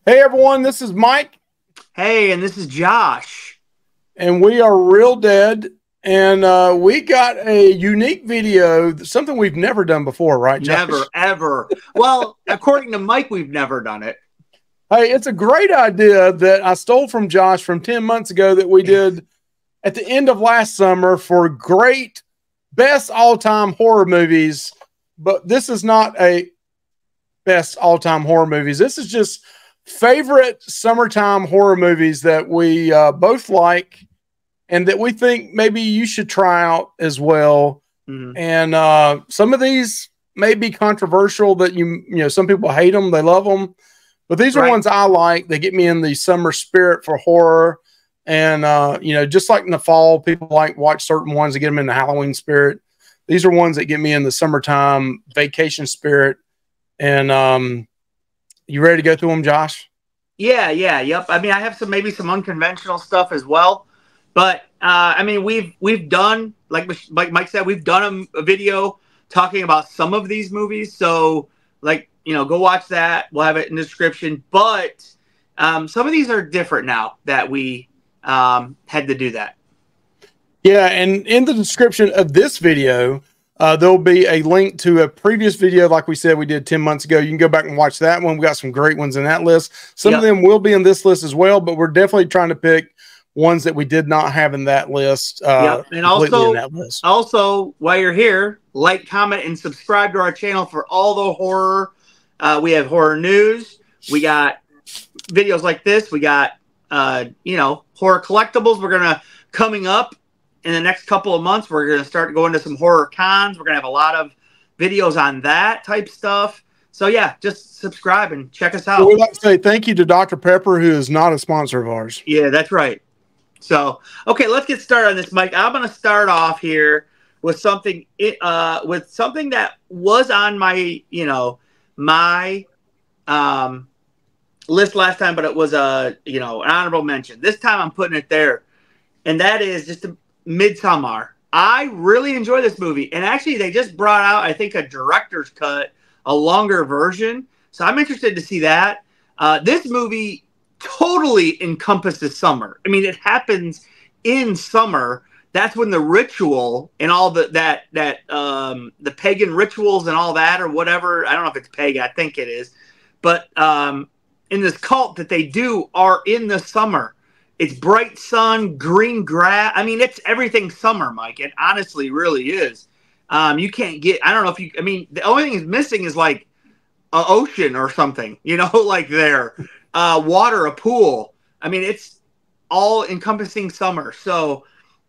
Hey everyone, this is Mike, Hey, and this is Josh. and we are Real Dead, and we got a unique video, something we've never done before, right, Never, Josh? ever. Well, according to Mike, we've never done it. Hey, it's a great idea that I stole from Josh from 10 months ago that we did at the end of last summer for great best all-time horror movies. But this is not a best all-time horror movies. This is just favorite summertime horror movies that we both like and that we think maybe you should try out as well. Mhm. And some of these may be controversial that some people hate them, they love them, but these are Right. ones I like. They get me in the summer spirit for horror. And just like in the fall, people like watch certain ones to get them in the Halloween spirit. These are ones that get me in the summertime vacation spirit. And you ready to go through them, Josh? Yeah, yep. I mean, I have maybe some unconventional stuff as well, but I mean, we've done like Mike said, we've done a video talking about some of these movies. So, go watch that. We'll have it in the description. But some of these are different now that we had to do that. Yeah, and in the description of this video, there'll be a link to a previous video, like we said we did 10 months ago. You can go back and watch that one. We got some great ones in that list. Some of Yep. them will be in this list as well, but we're definitely trying to pick ones that we did not have in that list, Yep. And completely in that list. also, while you're here, like, comment, and subscribe to our channel for all the horror. We have horror news. We got videos like this. We got, horror collectibles. We're going to, coming up in the next couple of months, we're going to start going to some horror cons. We're going to have a lot of videos on that type stuff. So, yeah, just subscribe and check us out. We'd like to say thank you to Dr. Pepper, who is not a sponsor of ours. Yeah, that's right. So, okay, let's get started on this, Mike. I'm going to start off here with something that was on my, my list last time, but it was an honorable mention. This time I'm putting it there, and that is just Midsommar. I really enjoy this movie, and actually they just brought out, I think, a director's cut, a longer version. So I'm interested to see that. This movie totally encompasses summer. I mean, it happens in summer. That's when the ritual and all the pagan rituals and all that, or whatever. I don't know if it's pagan. I think it is, but in this cult that they do are in the summer. It's bright sun, green grass. I mean, it's everything summer, Mike. It honestly really is. You can't get. I don't know if you. I mean, the only thing is missing is like an ocean or something. Like there. Water, a pool. I mean, it's all encompassing summer. So,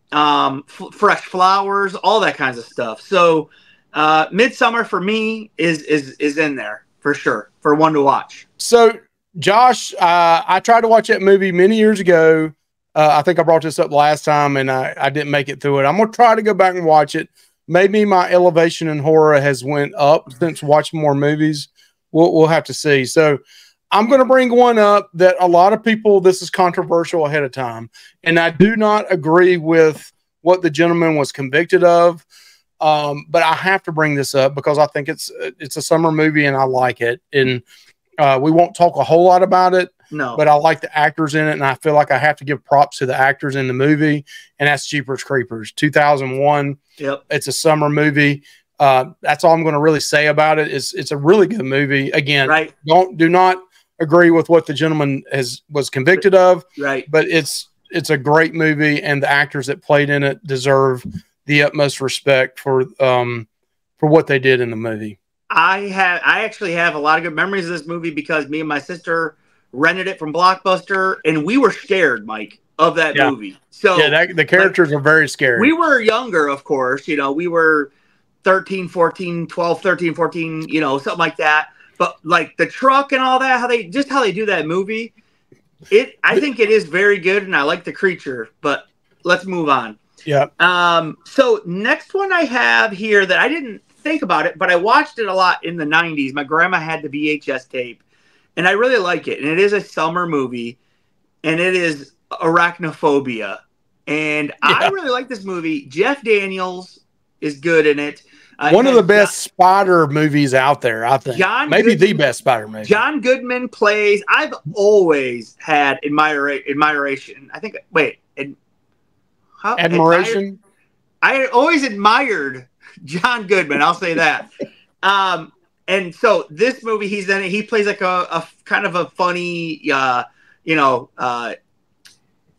fresh flowers, all that kinds of stuff. So, Midsummer for me is in there for sure for one to watch. So, Josh, I tried to watch that movie many years ago. I think I brought this up last time, and I didn't make it through it. I'm gonna try to go back and watch it. Maybe my elevation in horror has went up since watching more movies. We'll have to see. So I'm going to bring one up that a lot of people, this is controversial ahead of time. And I do not agree with what the gentleman was convicted of. But I have to bring this up because I think it's a summer movie and I like it. And we won't talk a whole lot about it. No. But I like the actors in it. And I feel like I have to give props to the actors in the movie. And that's Jeepers Creepers, 2001. Yep. It's a summer movie. That's all I'm going to really say about it. It's a really good movie. Again, Right. do not agree with what the gentleman was convicted of. Right. But it's a great movie, and the actors that played in it deserve the utmost respect for what they did in the movie. I actually have a lot of good memories of this movie because me and my sister rented it from Blockbuster, and we were scared, Mike, of that movie. So yeah, the characters are very scary. We were younger, of course. We were 13, 14, 12, 13, 14, something like that. But like the truck and all that, how they do that movie, I think it is very good, and I like the creature. But let's move on. Yeah. So next one I have here that I didn't think about it, but I watched it a lot in the 90s. My grandma had the VHS tape, and I really like it. And it is a summer movie, and it is Arachnophobia. And I really like this movie. Jeff Daniels is good in it. One of the best Spider movies out there, I think. Maybe the best Spider movie. John Goodman plays. I've always had admiration. I think. Wait, admiration. I always admired John Goodman. I'll say that. And so this movie, he's in it. He plays like a kind of a funny, guy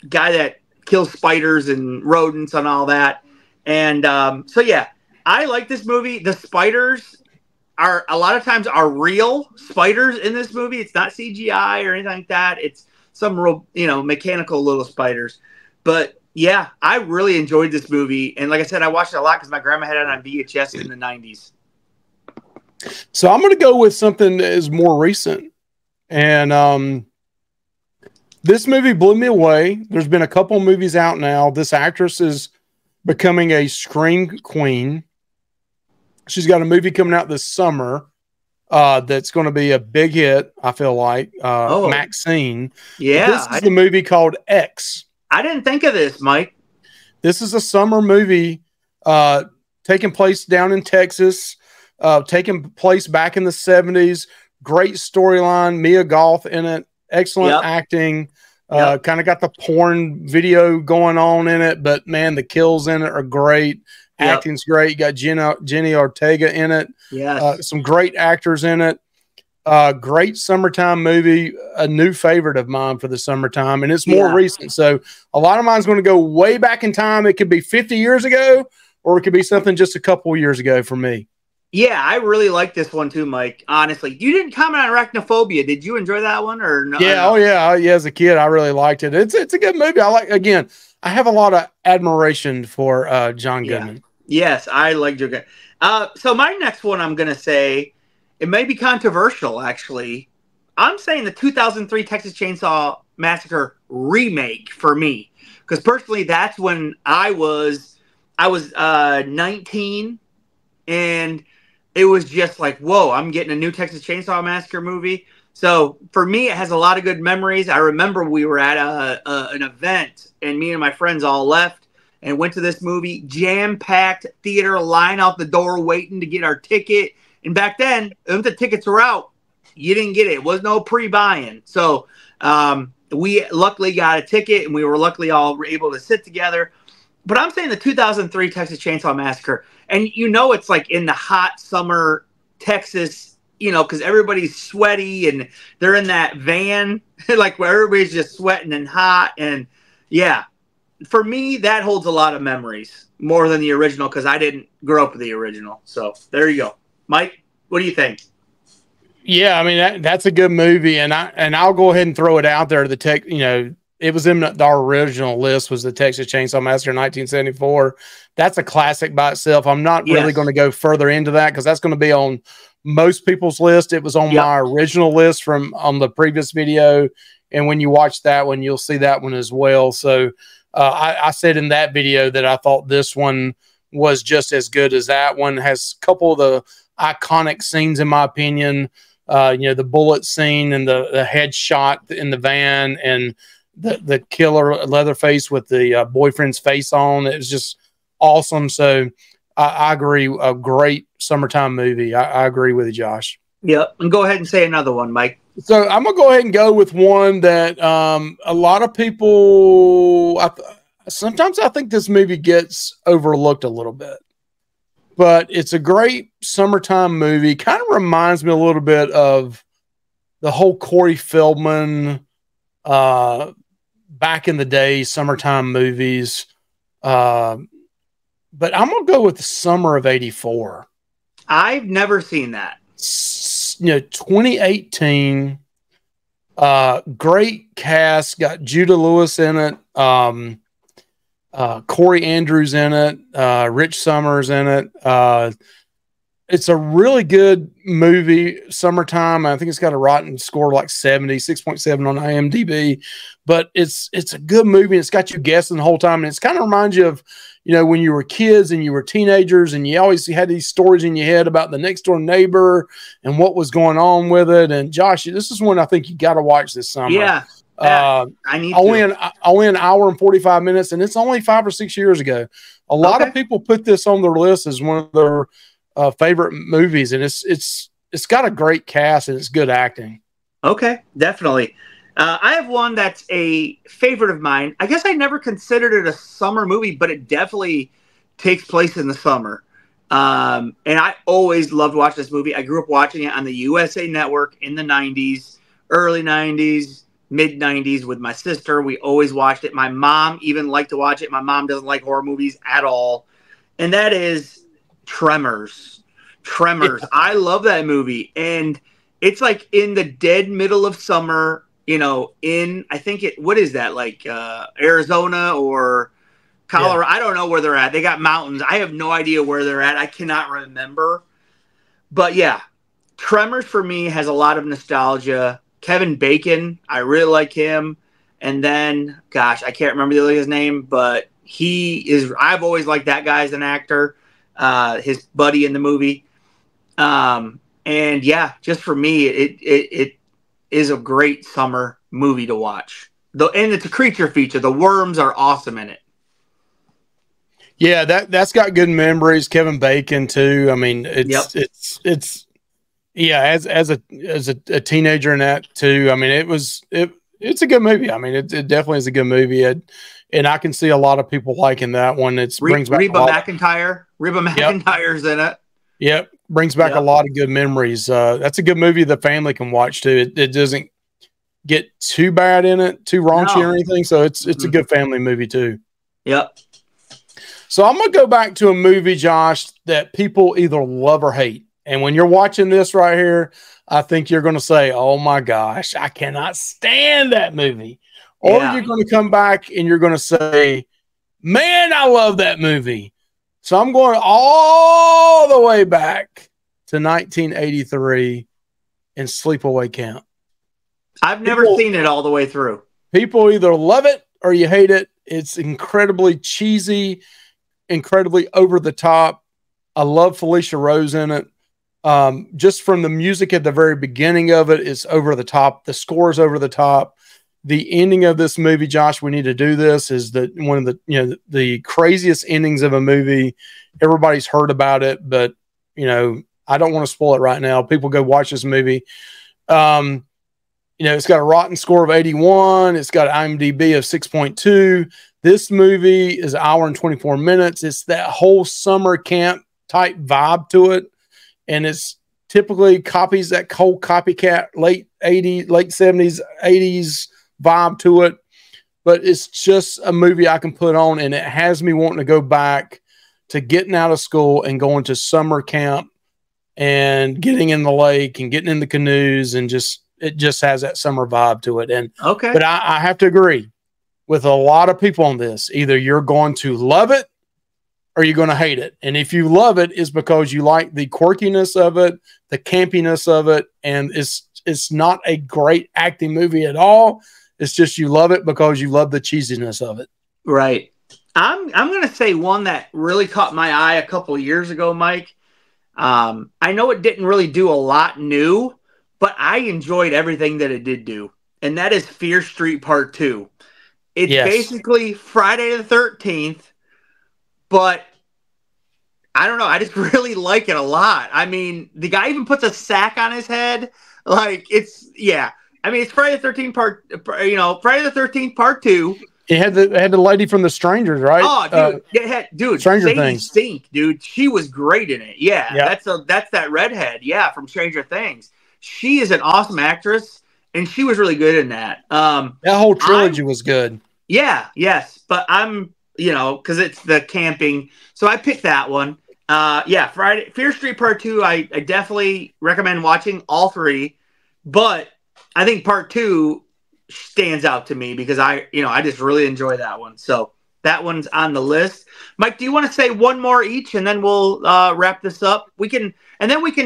that kills spiders and rodents and all that. And so yeah. I like this movie. The spiders are a lot of times are real spiders in this movie. It's not CGI or anything like that. It's some real, mechanical little spiders. But yeah, I really enjoyed this movie. And like I said, I watched it a lot because my grandma had it on VHS in the 90s. So I'm going to go with something that is more recent. And this movie blew me away. There's been a couple movies out now. This actress is becoming a screen queen. She's got a movie coming out this summer that's going to be a big hit, I feel like. Maxine. Yeah. This is the movie called X. I didn't think of this, Mike. This is a summer movie taking place down in Texas, taking place back in the 70s. Great storyline. Mia Goth in it. Excellent acting. Kind of got the porn video going on in it, but man, the kills in it are great. Acting's great. You got Jenny Ortega in it. Some great actors in it. Great summertime movie. A new favorite of mine for the summertime, and it's more recent. So a lot of mine's going to go way back in time. It could be 50 years ago, or it could be something just a couple years ago for me. Yeah, I really like this one too, Mike. Honestly, you didn't comment on Arachnophobia. Did you enjoy that one or no? Yeah, yeah. As a kid, I really liked it. It's a good movie. I have a lot of admiration for John Goodman. Yes, I like John Goodman. So my next one, I'm gonna say, it may be controversial. Actually, I'm saying the 2003 Texas Chainsaw Massacre remake for me, because personally, that's when I was 19, and it was just like, whoa, I'm getting a new Texas Chainsaw Massacre movie. So for me, it has a lot of good memories. I remember we were at an event, and me and my friends all left and went to this movie, jam-packed theater, line out the door waiting to get our ticket. And back then, if the tickets were out, you didn't get it. It was no pre-buying. So we luckily got a ticket, and we were luckily all able to sit together. But I'm saying the 2003 Texas Chainsaw Massacre, and it's like in the hot summer Texas, because everybody's sweaty, and they're in that van, like where everybody's just sweating and hot. And yeah, for me, that holds a lot of memories, more than the original, because I didn't grow up with the original. So there you go. Mike, what do you think? Yeah, I mean, that's a good movie, and I'll go ahead and throw it out there. It was in our original list, was the Texas Chainsaw Massacre 1974. That's a classic by itself. I'm not really going to go further into that because that's going to be on most people's list. It was on my original list on the previous video. And when you watch that one, you'll see that one as well. So I said in that video that I thought this one was just as good as that one. Has a couple of the iconic scenes, in my opinion. The bullet scene and the headshot in the van, and the killer Leatherface with the boyfriend's face on. It was just awesome. So I agree. A great summertime movie. I agree with you, Josh. Yeah. And go ahead and say another one, Mike. So I'm going to go ahead and go with one that a lot of people, sometimes I think this movie gets overlooked a little bit. But it's a great summertime movie. Kind of reminds me a little bit of the whole Corey Feldman back in the day, summertime movies. But I'm going to go with the Summer of '84. I've never seen that. 2018. Great cast. Got Judah Lewis in it. Corey Andrews in it. Rich Summers in it. It's a really good movie. Summertime. I think it's got a rotten score like 6.7 on IMDb. But it's a good movie. It's got you guessing the whole time. And it's kind of reminds you of, when you were kids and you were teenagers and you always had these stories in your head about the next door neighbor and what was going on with it. And Josh, this is one I think you got to watch this summer. Yeah. I need only an hour and 45 minutes, and it's only 5 or 6 years ago. A lot of people put this on their list as one of their favorite movies, and it's got a great cast and it's good acting. Okay, definitely. I have one that's a favorite of mine. I guess I never considered it a summer movie, but it definitely takes place in the summer. And I always loved watching this movie. I grew up watching it on the USA Network in the 90s, early 90s, mid 90s with my sister. We always watched it. My mom even liked to watch it. My mom doesn't like horror movies at all. And that is Tremors. Tremors. Yeah. I love that movie. And it's like in the dead middle of summer, you know, I think what is that? Like Arizona or Colorado? Yeah. I don't know where they're at. They got mountains. I have no idea where they're at. I cannot remember. But yeah, Tremors for me has a lot of nostalgia. Kevin Bacon, I really like him. And then, gosh, I can't remember the other guy's name, but I've always liked that guy as an actor, his buddy in the movie. And yeah, just for me, it is a great summer movie to watch. And it's a creature feature. The worms are awesome in it. Yeah, that's got good memories. Kevin Bacon too. I mean, it's yeah, as a teenager in that too. I mean, it's a good movie. I mean, it definitely is a good movie. And I can see a lot of people liking that one. It brings back Reba McEntire. Reba McEntire's in it. Yep, brings back a lot of good memories. That's a good movie the family can watch too. It doesn't get too bad in it, too raunchy or anything. So it's a good family movie too. Yep. So I'm going to go back to a movie, Josh, that people either love or hate. And when you're watching this right here, I think you're going to say, oh my gosh, I cannot stand that movie. Or you're going to come back and you're going to say, man, I love that movie. So I'm going all the way back to 1983 and Sleepaway Camp. I've never seen it all the way through. People either love it or you hate it. It's incredibly cheesy, incredibly over the top. I love Felicia Rose in it. Just from the music at the very beginning of it, it's over the top. The score is over the top. The ending of this movie, Josh, we need to do this, is one of the craziest endings of a movie. Everybody's heard about it, but I don't want to spoil it right now. People go watch this movie. It's got a Rotten score of 81. It's got an IMDb of 6.2. This movie is an hour and 24 minutes. It's that whole summer camp type vibe to it. And it's typically copies that whole copycat late 70s, 80s vibe to it. But it's just a movie I can put on, and it has me wanting to go back to getting out of school and going to summer camp and getting in the lake and getting in the canoes, and it just has that summer vibe to it. And but I have to agree with a lot of people on this. Either you're going to love it or you're going to hate it. And if you love it, it's because you like the quirkiness of it, the campiness of it, and it's not a great acting movie at all. It's just you love it because you love the cheesiness of it. Right. I'm going to say one that really caught my eye a couple of years ago, Mike. I know it didn't really do a lot new, but I enjoyed everything that it did do. And that is Fear Street Part 2. It's basically Friday the 13th, but I don't know. I just really like it a lot. I mean, the guy even puts a sack on his head. Like, it's Friday the 13th Friday the 13th Part 2. It had the lady from The Strangers, right? Oh, dude, Stranger Sadie Things. Sink, dude. She was great in it. Yeah. That's that redhead. Yeah, from Stranger Things. She is an awesome actress, and she was really good in that. That whole trilogy was good. Yeah, yes. But I'm, because it's the camping. So I picked that one. Friday Fear Street Part 2, I definitely recommend watching all three. But I think Part 2 stands out to me because I just really enjoy that one. So that one's on the list. Mike, do you want to say one more each, and then we'll wrap this up? We can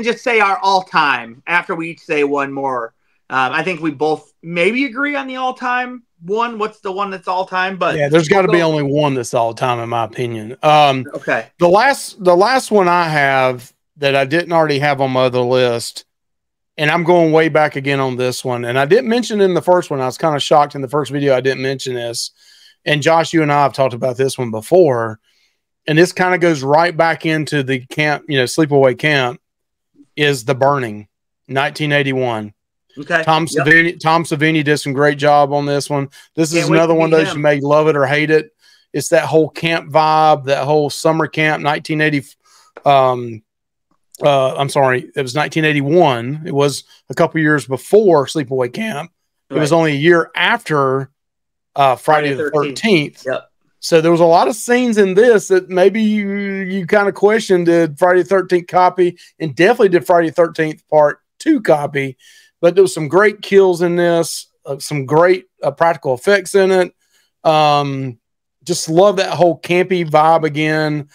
just say our all-time after we each say one more. I think we both maybe agree on the all-time one. What's the one that's all-time? But yeah, there's got to be only one that's all-time in my opinion. Okay. The last one I have that I didn't already have on my other list, and I'm going way back again on this one, and I didn't mention in the first one. I was kind of shocked in the first video I didn't mention this. And Josh, you and I have talked about this one before. and this kind of goes right back into the camp, Sleepaway Camp, is The Burning, 1981. Okay. Tom Savini did some great job on this one. This is Can't wait another to one of meet those him. you may love it or hate it. It's that whole camp vibe, that whole summer camp, 1980. I'm sorry, it was 1981. It was a couple years before Sleepaway Camp. It was only a year after Friday the 13th. Yep. So there was a lot of scenes in this that maybe you kind of questioned, did Friday the 13th copy, and definitely did Friday the 13th Part 2 copy. But there was some great kills in this, some great practical effects in it. Just love that whole campy vibe again.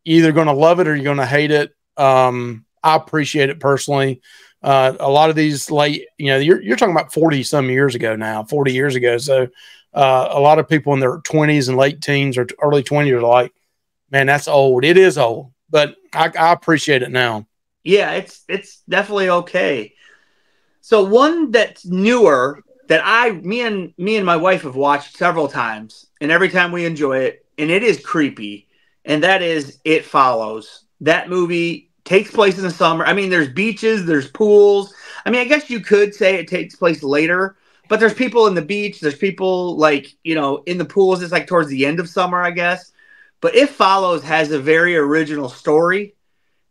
You're either going to love it or you're going to hate it. I appreciate it personally. A lot of these late, you're talking about 40 some years ago now, 40 years ago. So a lot of people in their 20s and late teens or early 20s are like, man, that's old. It is old, but I appreciate it now. Yeah, it's definitely okay. So one that's newer that me and my wife have watched several times, and every time we enjoy it, and it is creepy, and that is It Follows. That movie takes place in the summer. I mean, there's beaches, there's pools. I mean, I guess you could say it takes place later, but there's people in the beach, there's people in the pools. It's like towards the end of summer, I guess. But It Follows has a very original story.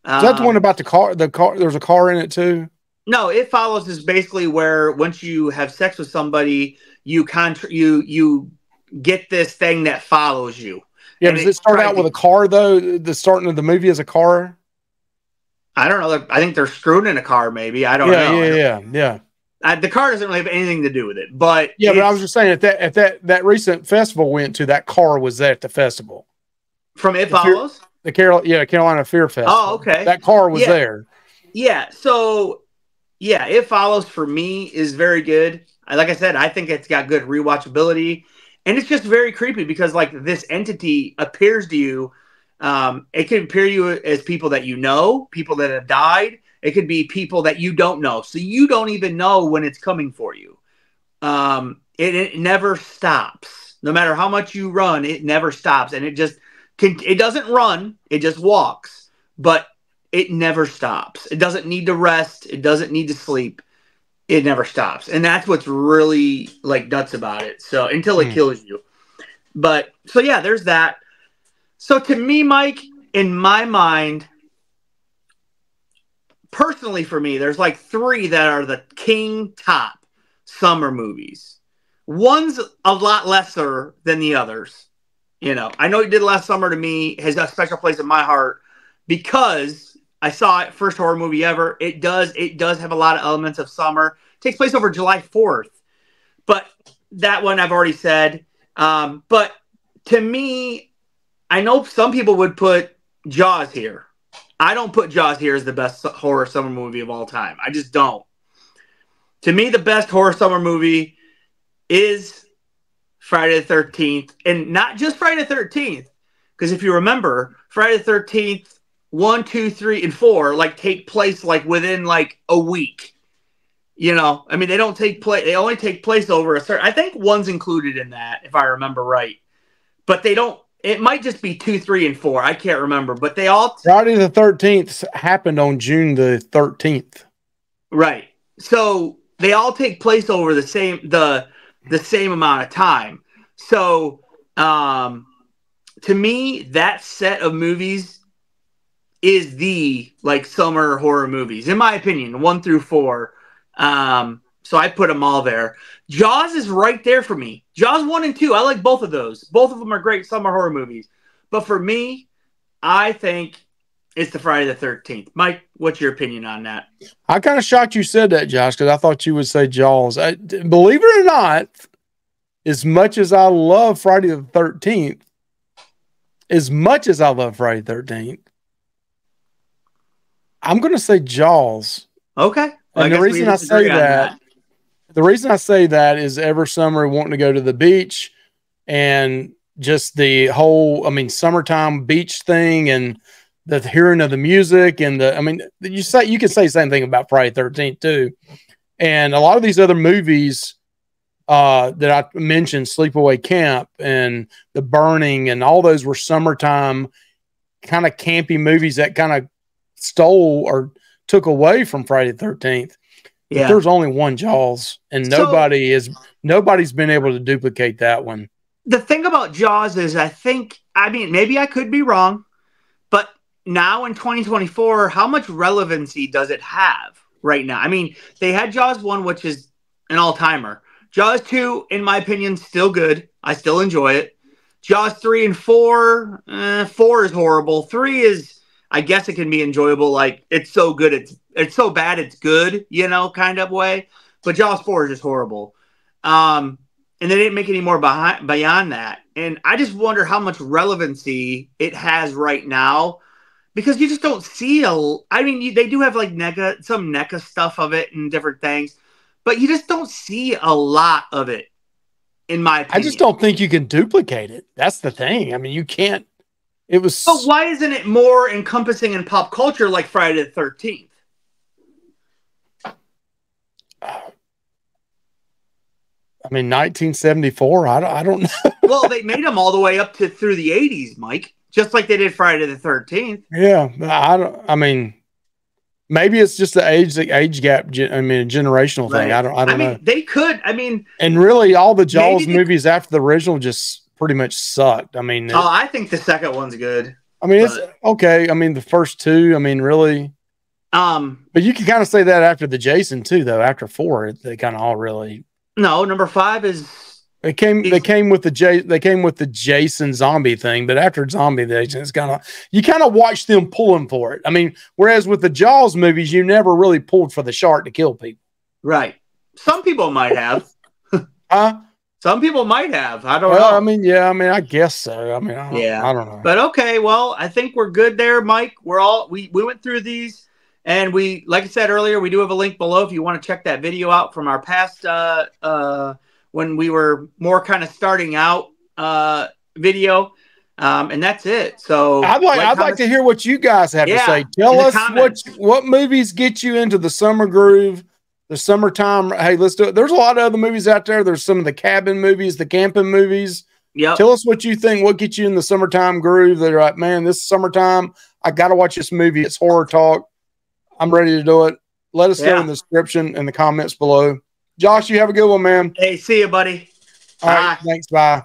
Is that the one about the car? There's a car in it too. No, It Follows is basically where once you have sex with somebody, you get this thing that follows you. Yeah, does it start out with a car though? The starting of the movie is a car. I don't know. I think they're screwed in a car. Maybe I don't know. Yeah. The car doesn't really have anything to do with it, but but I was just saying at that recent festival we went to, that car was at the festival. From It Follows, Carolina Fear Festival. Oh, okay. That car was there. Yeah. So, yeah, It Follows for me is very good. Like I said, I think it's got good rewatchability, and it's just very creepy because this entity appears to you. It can appear to you as people that you know, people that have died. It could be people that you don't know, so you don't even know when it's coming for you. It never stops. No matter how much you run, it never stops, and it doesn't run. It just walks, but it never stops. It doesn't need to rest. It doesn't need to sleep. It never stops, and that's what's really nuts about it. So until it kills you, but so yeah, there's that. So to me, Mike, in my mind, personally for me, there's three that are the king top summer movies. One's a lot lesser than the others. I know It Did Last Summer to me has a special place in my heart because I saw it, first horror movie ever. It does have a lot of elements of summer. It takes place over July 4th. But that one I've already said. But to me, I know some people would put Jaws here. I don't put Jaws here as the best horror summer movie of all time. I just don't. To me, the best horror summer movie is Friday the 13th. And not just Friday the 13th. Because if you remember, Friday the 13th, 1, 2, 3, and 4 take place within a week. I mean, they don't take place. They only take place over a certain. I think 1's included in that, if I remember right. But they don't. It might just be 2, 3, and 4. I can't remember, but they all. Friday the 13th happened on June the 13th. Right. So they all take place over the same amount of time. So, to me, that set of movies is the summer horror movies, in my opinion, 1 through 4. So I put them all there. Jaws is right there for me. Jaws 1 and 2. I like both of those. Both of them are great summer horror movies. But for me, I think it's the Friday the 13th. Mike, what's your opinion on that? I'm kind of shocked you said that, Josh, because I thought you would say Jaws. Believe it or not, as much as I love Friday the 13th, I'm going to say Jaws. Okay. Well, and the reason I say that is every summer wanting to go to the beach and just the whole, summertime beach thing and the hearing of the music and you can say the same thing about Friday the 13th too. And a lot of these other movies that I mentioned, Sleepaway Camp and The Burning, and all those were summertime. kind of campy movies that kind of stole or took away from Friday the 13th. Yeah. There's only one Jaws, and nobody's been able to duplicate that one. The thing about Jaws is, maybe I could be wrong, but now in 2024, how much relevancy does it have right now? I mean, they had Jaws 1, which is an all-timer. Jaws 2, in my opinion, still good. I still enjoy it. Jaws 3 and 4, 4 is horrible. 3 is, I guess it can be enjoyable. Like, it's so good, it's so bad, it's good, kind of way. But Jaws 4 is just horrible. And they didn't make any more beyond that. And I just wonder how much relevancy it has right now, because you just don't see they do have like some NECA stuff of it and different things, but you just don't see a lot of it, in my opinion. I just don't think you can duplicate it. That's the thing. I mean, you can't. But why isn't it more encompassing in pop culture like Friday the 13th? I mean, 1974. I don't know. Well, they made them all the way up through the 80s, Mike, just like they did Friday the 13th. Yeah, I mean, maybe it's just the age gap. I mean, a generational thing. Right. I don't know. They could. I mean, and really, all the Jaws movies after the original just pretty much sucked. I mean, I think the second one's good. I mean, it's okay. I mean, the first two. I mean, really. But you can kind of say that after the Jason too, though. After 4, they kind of all really. No, number 5 is. They came with the Jason zombie thing, but after zombie, it's kind of, you kind of watch them pulling for it. I mean, whereas with the Jaws movies, you never really pulled for the shark to kill people. Right. Some people might have. Huh? Some people might have. I don't know. I mean, yeah. I mean, I guess so. I mean, I don't know. But okay, well, I think we're good there, Mike. We went through these, and like I said earlier, we do have a link below if you want to check that video out from our past when we were more kind of starting out video. And that's it. So I'd like to hear what you guys have to say. Tell us what movies get you into the summer groove, the summertime. Hey, let's do it. There's a lot of other movies out there. There's some of the cabin movies, the camping movies. Yeah. Tell us what you think. What gets you in the summertime groove? They're like, man, this summertime, I got to watch this movie. It's horror talk. I'm ready to do it. Let us know in the description and the comments below. Josh, you have a good one, man. Hey, see you, buddy. All right. Thanks. Bye.